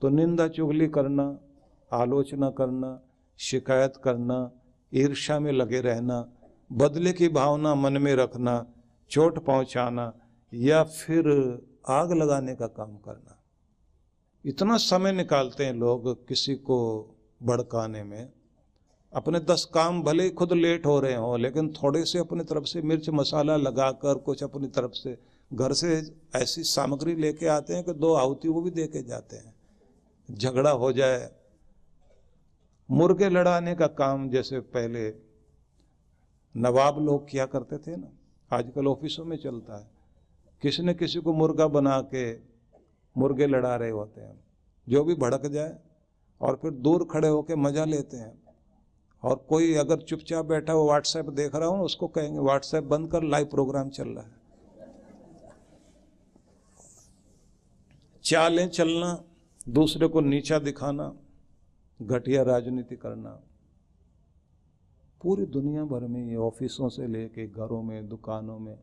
तो निंदा चुगली करना, आलोचना करना, शिकायत करना, ईर्ष्या में लगे रहना, बदले की भावना मन में रखना, चोट पहुंचाना या फिर आग लगाने का काम करना। इतना समय निकालते हैं लोग किसी को भड़काने में। अपने 10 काम भले ही खुद लेट हो रहे हो, लेकिन थोड़े से अपनी तरफ से मिर्च मसाला लगाकर कुछ अपनी तरफ से घर से ऐसी सामग्री लेके आते हैं कि 2 आहुति वो भी दे के जाते हैं, झगड़ा हो जाए। मुर्गे लड़ाने का काम जैसे पहले नवाब लोग किया करते थे ना, आजकल ऑफिसों में चलता है। किसी न किसी को मुर्गा बना के मुर्गे लड़ा रहे होते हैं, जो भी भड़क जाए, और फिर दूर खड़े होके मजा लेते हैं। और कोई अगर चुपचाप बैठा हो व्हाट्सएप देख रहा हो, उसको कहेंगे व्हाट्सएप बंद कर, लाइव प्रोग्राम चल रहा है। चालें चलना, दूसरे को नीचा दिखाना, घटिया राजनीति करना, पूरी दुनिया भर में ये ऑफिसों से लेके घरों में, दुकानों में,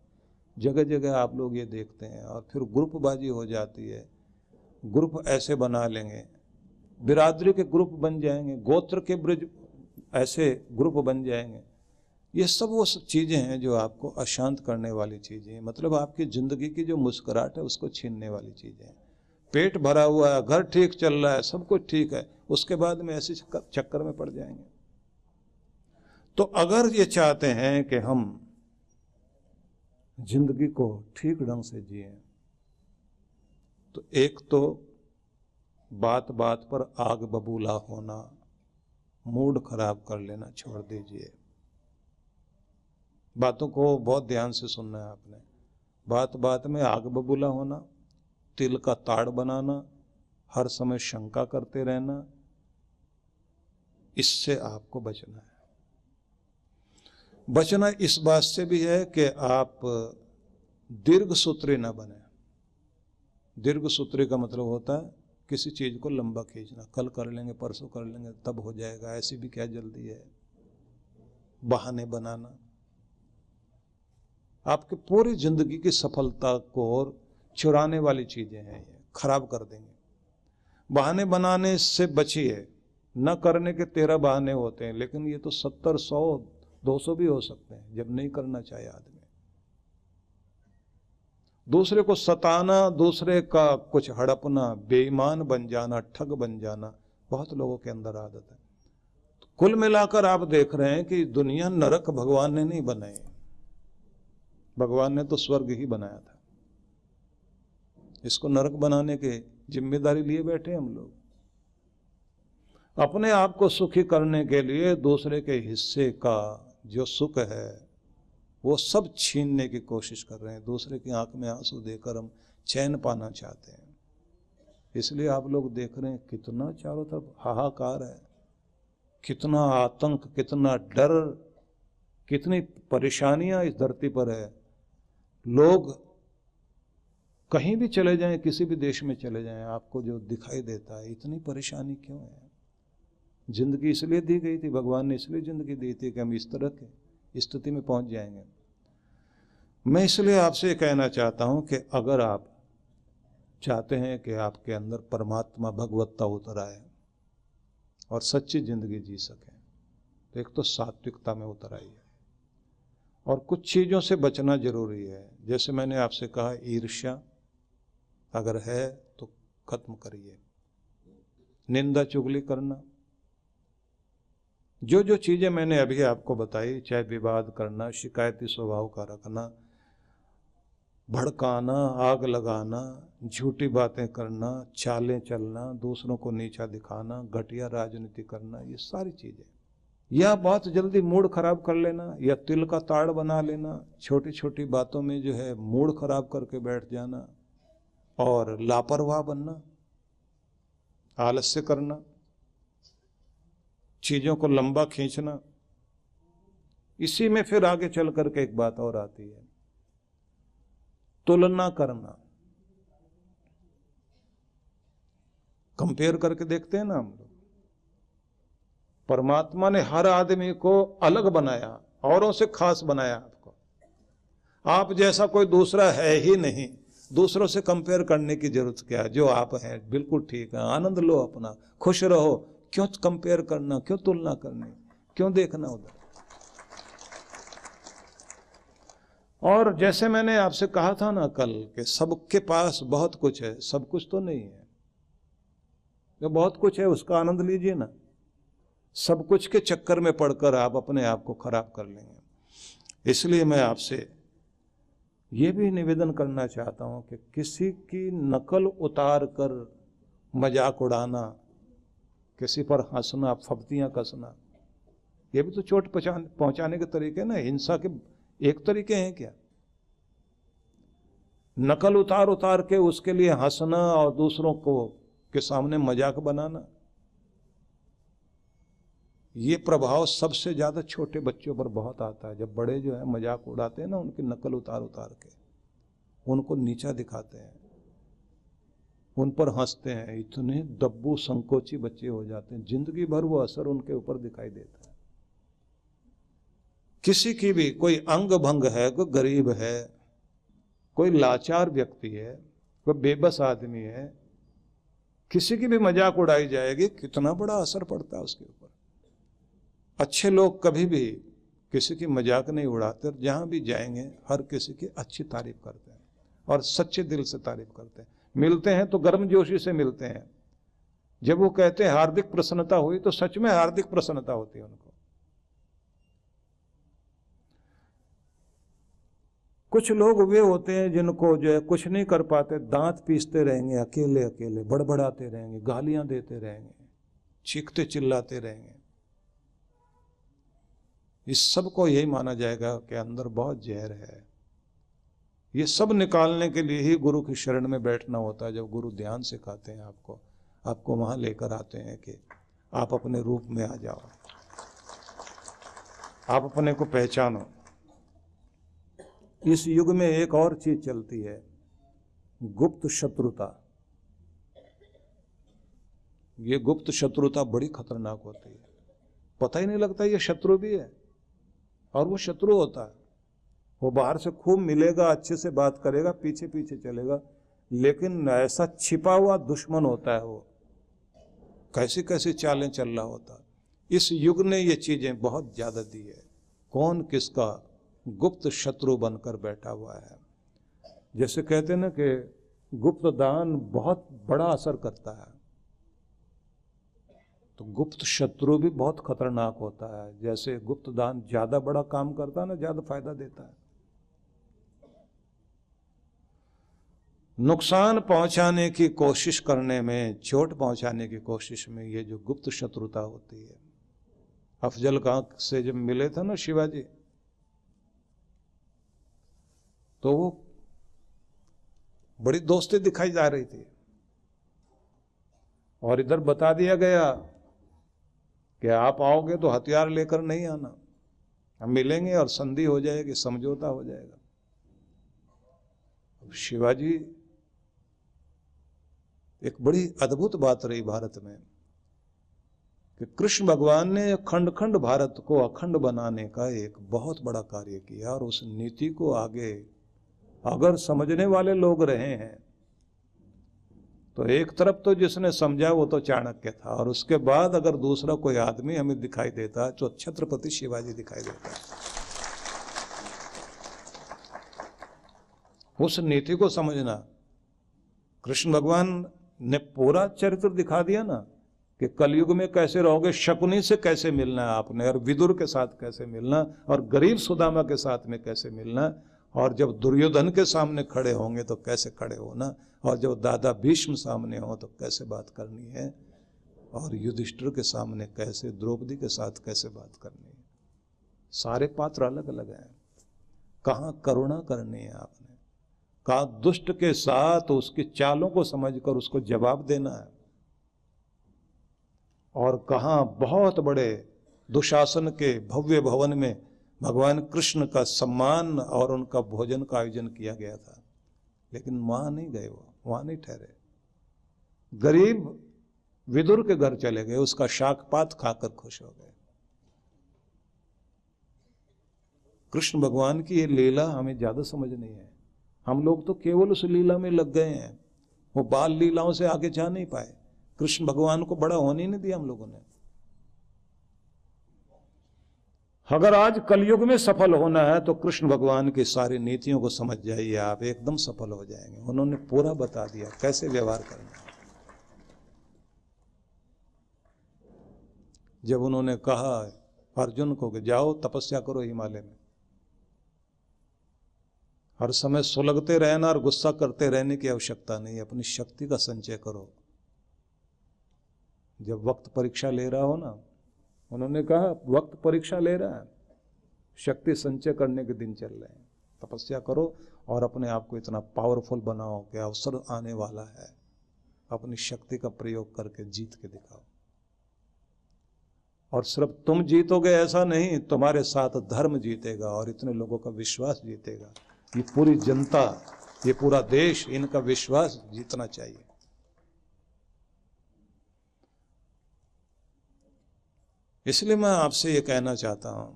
जगह जगह आप लोग ये देखते हैं। और फिर ग्रुपबाजी हो जाती है, ग्रुप ऐसे बना लेंगे, बिरादरी के ग्रुप बन जाएंगे, गोत्र के ब्रिज ऐसे ग्रुप बन जाएंगे। ये सब वो सब चीज़ें हैं जो आपको अशांत करने वाली चीज़ें हैं, मतलब आपकी ज़िंदगी की जो मुस्कुराहट है उसको छीनने वाली चीज़ें हैं। पेट भरा हुआ है, घर ठीक चल रहा है, सब कुछ ठीक है, उसके बाद में ऐसे चक्कर में पड़ जाएंगे। तो अगर ये चाहते हैं कि हम जिंदगी को ठीक ढंग से जिए, तो एक तो बात बात पर आग बबूला होना, मूड खराब कर लेना छोड़ दीजिए। बातों को बहुत ध्यान से सुनना है आपने। बात बात में आग बबूला होना, तिल का ताड़ बनाना, हर समय शंका करते रहना, इससे आपको बचना है। बचना इस बात से भी है कि आप दीर्घ सूत्री न बने। दीर्घ सूत्री का मतलब होता है किसी चीज को लंबा खींचना, कल कर लेंगे, परसों कर लेंगे, तब हो जाएगा, ऐसी भी क्या जल्दी है, बहाने बनाना आपकी पूरी जिंदगी की सफलता को चुराने वाली चीजें हैं, ये खराब कर देंगे। बहाने बनाने से बचिए, न करने के 13 बहाने होते हैं, लेकिन ये तो 70, 100, 200 भी हो सकते हैं जब नहीं करना चाहे आदमी। दूसरे को सताना, दूसरे का कुछ हड़पना, बेईमान बन जाना, ठग बन जाना, बहुत लोगों के अंदर आदत है। तो कुल मिलाकर आप देख रहे हैं कि दुनिया नरक भगवान ने नहीं बनाई, भगवान ने तो स्वर्ग ही बनाया था। इसको नरक बनाने की जिम्मेदारी लिए बैठे हम लोग। अपने आप को सुखी करने के लिए दूसरे के हिस्से का जो सुख है वो सब छीनने की कोशिश कर रहे हैं। दूसरे की आंख में आंसू देकर हम चैन पाना चाहते हैं। इसलिए आप लोग देख रहे हैं कितना चारों तरफ हाहाकार है, कितना आतंक, कितना डर, कितनी परेशानियां इस धरती पर है। लोग कहीं भी चले जाएं, किसी भी देश में चले जाएं, आपको जो दिखाई देता है, इतनी परेशानी क्यों है? जिंदगी इसलिए दी गई थी, भगवान ने इसलिए जिंदगी दी थी कि हम इस तरह की स्थिति में पहुंच जाएंगे। मैं इसलिए आपसे कहना चाहता हूं कि अगर आप चाहते हैं कि आपके अंदर परमात्मा, भगवत्ता उतर आए और सच्ची जिंदगी जी सकें, तो एक तो सात्विकता में उतर आइए और कुछ चीज़ों से बचना जरूरी है। जैसे मैंने आपसे कहा, ईर्ष्या अगर है तो खत्म करिए, निंदा चुगली करना, जो जो चीज़ें मैंने अभी आपको बताई, चाहे विवाद करना, शिकायती स्वभाव का रखना, भड़काना, आग लगाना, झूठी बातें करना, चालें चलना, दूसरों को नीचा दिखाना, घटिया राजनीति करना, ये सारी चीज़ें, या बहुत जल्दी मूड खराब कर लेना, या तिल का ताड़ बना लेना, छोटी छोटी बातों में जो है मूड खराब करके बैठ जाना, और लापरवाह बनना, आलस्य करना, चीज़ों को लंबा खींचना। इसी में फिर आगे चल करके एक बात और आती है, तुलना करना। कंपेयर करके देखते हैं ना हम लोग। परमात्मा ने हर आदमी को अलग बनाया, औरों से खास बनाया आपको। आप जैसा कोई दूसरा है ही नहीं। दूसरों से कंपेयर करने की जरूरत क्या है? जो आप हैं बिल्कुल ठीक है, आनंद लो अपना, खुश रहो। क्यों कंपेयर करना, क्यों तुलना करनी, क्यों देखना उधर? और जैसे मैंने आपसे कहा था ना कल कि सबके पास बहुत कुछ है, सब कुछ तो नहीं है। जो बहुत कुछ है उसका आनंद लीजिए ना। सब कुछ के चक्कर में पड़कर आप अपने आप को खराब कर लेंगे। इसलिए मैं आपसे ये भी निवेदन करना चाहता हूं कि किसी की नकल उतार कर मजाक उड़ाना, किसी पर हंसना, फब्तियां कसना, ये भी तो चोट पहुंचाने के तरीके ना, हिंसा के एक तरीके हैं क्या? नकल उतार उतार के उसके लिए हंसना और दूसरों को के सामने मजाक बनाना, ये प्रभाव सबसे ज्यादा छोटे बच्चों पर बहुत आता है। जब बड़े जो है मजाक उड़ाते हैं ना, उनकी नकल उतार उतार के उनको नीचा दिखाते हैं, उन पर हंसते हैं, इतने दब्बू संकोची बच्चे हो जाते हैं, जिंदगी भर वो असर उनके ऊपर दिखाई देता है। किसी की भी कोई अंग भंग है, कोई गरीब है, कोई लाचार व्यक्ति है, कोई बेबस आदमी है, किसी की भी मजाक उड़ाई जाएगी, कितना बड़ा असर पड़ता है उसके ऊपर। अच्छे लोग कभी भी किसी की मजाक नहीं उड़ाते, जहां भी जाएंगे हर किसी की अच्छी तारीफ करते हैं और सच्चे दिल से तारीफ करते हैं। मिलते हैं तो गर्मजोशी से मिलते हैं। जब वो कहते हैं हार्दिक प्रसन्नता हुई, तो सच में हार्दिक प्रसन्नता होती है उनको। कुछ लोग वे होते हैं जिनको जो है कुछ नहीं कर पाते, दांत पीसते रहेंगे, अकेले अकेले बड़बड़ाते रहेंगे, गालियां देते रहेंगे, चीखते चिल्लाते रहेंगे। इस सब को यही माना जाएगा कि अंदर बहुत जहर है। ये सब निकालने के लिए ही गुरु की शरण में बैठना होता है। जब गुरु ध्यान सिखाते हैं आपको वहां लेकर आते हैं कि आप अपने रूप में आ जाओ, आप अपने को पहचानो। इस युग में एक और चीज चलती है, गुप्त शत्रुता। ये गुप्त शत्रुता बड़ी खतरनाक होती है, पता ही नहीं लगता ये शत्रु भी है और वो शत्रु होता है। वो बाहर से खूब मिलेगा, अच्छे से बात करेगा, पीछे पीछे चलेगा, लेकिन ऐसा छिपा हुआ दुश्मन होता है वो, कैसी कैसी चालें चल रहा होता है। इस युग ने ये चीजें बहुत ज्यादा दी है। कौन किसका गुप्त शत्रु बनकर बैठा हुआ है। जैसे कहते हैं ना कि गुप्त दान बहुत बड़ा असर करता है, तो गुप्त शत्रु भी बहुत खतरनाक होता है। जैसे गुप्त दान ज्यादा बड़ा काम करता है ना, ज्यादा फायदा देता है। नुकसान पहुंचाने की कोशिश करने में, चोट पहुंचाने की कोशिश में ये जो गुप्त शत्रुता होती है। अफजल खां से जब मिले थे ना शिवाजी, तो वो बड़ी दोस्ती दिखाई जा रही थी और इधर बता दिया गया कि आप आओगे तो हथियार लेकर नहीं आना, हम मिलेंगे और संधि हो जाएगी, समझौता हो जाएगा। शिवाजी, एक बड़ी अद्भुत बात रही भारत में कि कृष्ण भगवान ने खंड खंड भारत को अखंड बनाने का एक बहुत बड़ा कार्य किया, और उस नीति को आगे अगर समझने वाले लोग रहे हैं तो एक तरफ तो जिसने समझा वो तो चाणक्य था, और उसके बाद अगर दूसरा कोई आदमी हमें दिखाई देता है तो छत्रपति शिवाजी दिखाई देता है। उस नीति को समझना, कृष्ण भगवान ने पूरा चरित्र दिखा दिया ना कि कलयुग में कैसे रहोगे, शकुनी से कैसे मिलना है आपने, और विदुर के साथ कैसे मिलना, और गरीब सुदामा के साथ में कैसे मिलना, और जब दुर्योधन के सामने खड़े होंगे तो कैसे खड़े होना, और जब दादा भीष्म सामने हो तो कैसे बात करनी है, और युधिष्ठिर के सामने कैसे, द्रौपदी के साथ कैसे बात करनी है। सारे पात्र अलग अलग हैं। कहाँ करुणा करनी है आपने, कहाँ दुष्ट के साथ उसकी चालों को समझकर उसको जवाब देना है, और कहाँ बहुत बड़े दुशासन के भव्य भवन में भगवान कृष्ण का सम्मान और उनका भोजन का आयोजन किया गया था, लेकिन वहां नहीं गए, वो वहां नहीं ठहरे। गरीब विदुर के घर चले गए, उसका शाकपात खाकर खुश हो गए। कृष्ण भगवान की ये लीला हमें ज्यादा समझ नहीं है। हम लोग तो केवल उस लीला में लग गए हैं, वो बाल लीलाओं से आगे जा नहीं पाए। कृष्ण भगवान को बड़ा होने ही नहीं दिया हम लोगों ने। अगर आज कलयुग में सफल होना है तो कृष्ण भगवान की सारी नीतियों को समझ जाइए, आप एकदम सफल हो जाएंगे। उन्होंने पूरा बता दिया कैसे व्यवहार करना है। जब उन्होंने कहा अर्जुन को कि जाओ तपस्या करो हिमालय में, हर समय सुलगते रहना और गुस्सा करते रहने की आवश्यकता नहीं, अपनी शक्ति का संचय करो। जब वक्त परीक्षा ले रहा हो ना, उन्होंने कहा वक्त परीक्षा ले रहा है, शक्ति संचय करने के दिन चल रहे हैं, तपस्या करो और अपने आप को इतना पावरफुल बनाओ कि अवसर आने वाला है, अपनी शक्ति का प्रयोग करके जीत के दिखाओ। और सिर्फ तुम जीतोगे ऐसा नहीं, तुम्हारे साथ धर्म जीतेगा और इतने लोगों का विश्वास जीतेगा। ये पूरी जनता, ये पूरा देश, इनका विश्वास जीतना चाहिए। इसलिए मैं आपसे ये कहना चाहता हूं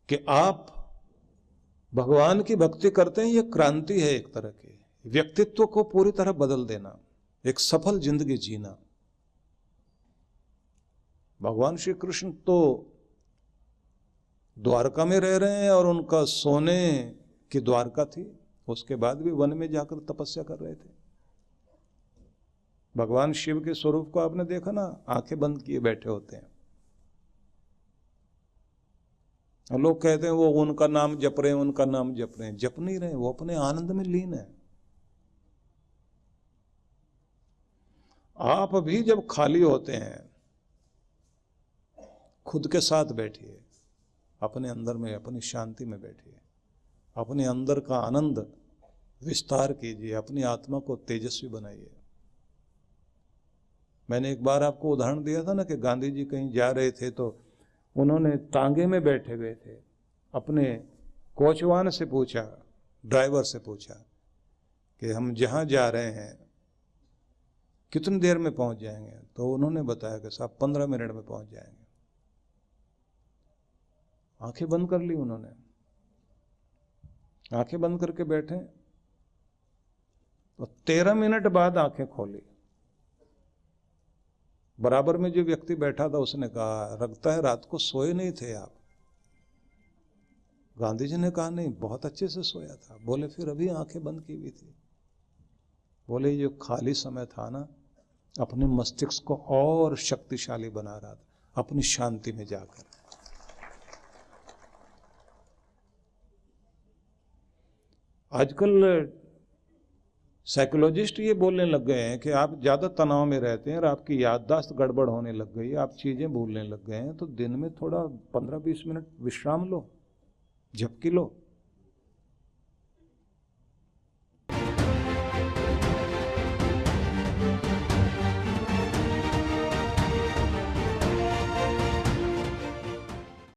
कि आप भगवान की भक्ति करते हैं, ये क्रांति है एक तरह की, व्यक्तित्व को पूरी तरह बदल देना, एक सफल जिंदगी जीना। भगवान श्री कृष्ण तो द्वारका में रह रहे हैं और उनका सोने की द्वारका थी, उसके बाद भी वन में जाकर तपस्या कर रहे थे। भगवान शिव के स्वरूप को आपने देखा ना, आंखें बंद किए बैठे होते हैं। और लोग कहते हैं वो उनका नाम जप रहे हैं, उनका नाम जप रहे हैं। जप नहीं रहे, वो अपने आनंद में लीन है। आप भी जब खाली होते हैं, खुद के साथ बैठिए, अपने अंदर में, अपनी शांति में बैठिए, अपने अंदर का आनंद विस्तार कीजिए, अपनी आत्मा को तेजस्वी बनाइए। मैंने एक बार आपको उदाहरण दिया था ना कि गांधी जी कहीं जा रहे थे तो उन्होंने तांगे में बैठे हुए थे, अपने कोचवान से पूछा, ड्राइवर से पूछा कि हम जहां जा रहे हैं कितनी देर में पहुंच जाएंगे। तो उन्होंने बताया कि साहब 15 मिनट में पहुंच जाएंगे। आंखें बंद कर ली उन्होंने, आंखें बंद करके बैठे तो 13 मिनट बाद आंखें खोली। बराबर में जो व्यक्ति बैठा था उसने कहा, लगता है रात को सोए नहीं थे आप। गांधी जी ने कहा नहीं, बहुत अच्छे से सोया था। बोले फिर अभी आंखें बंद की हुई थी। बोले ये खाली समय था ना, अपने मस्तिष्क को और शक्तिशाली बना रहा था, अपनी शांति में जाकर। आजकल साइकोलॉजिस्ट ये बोलने लग गए हैं कि आप ज़्यादा तनाव में रहते हैं और आपकी याददाश्त गड़बड़ होने लग गई, आप चीज़ें भूलने लग गए हैं, तो दिन में थोड़ा 15-20 मिनट विश्राम लो, झपकी लो।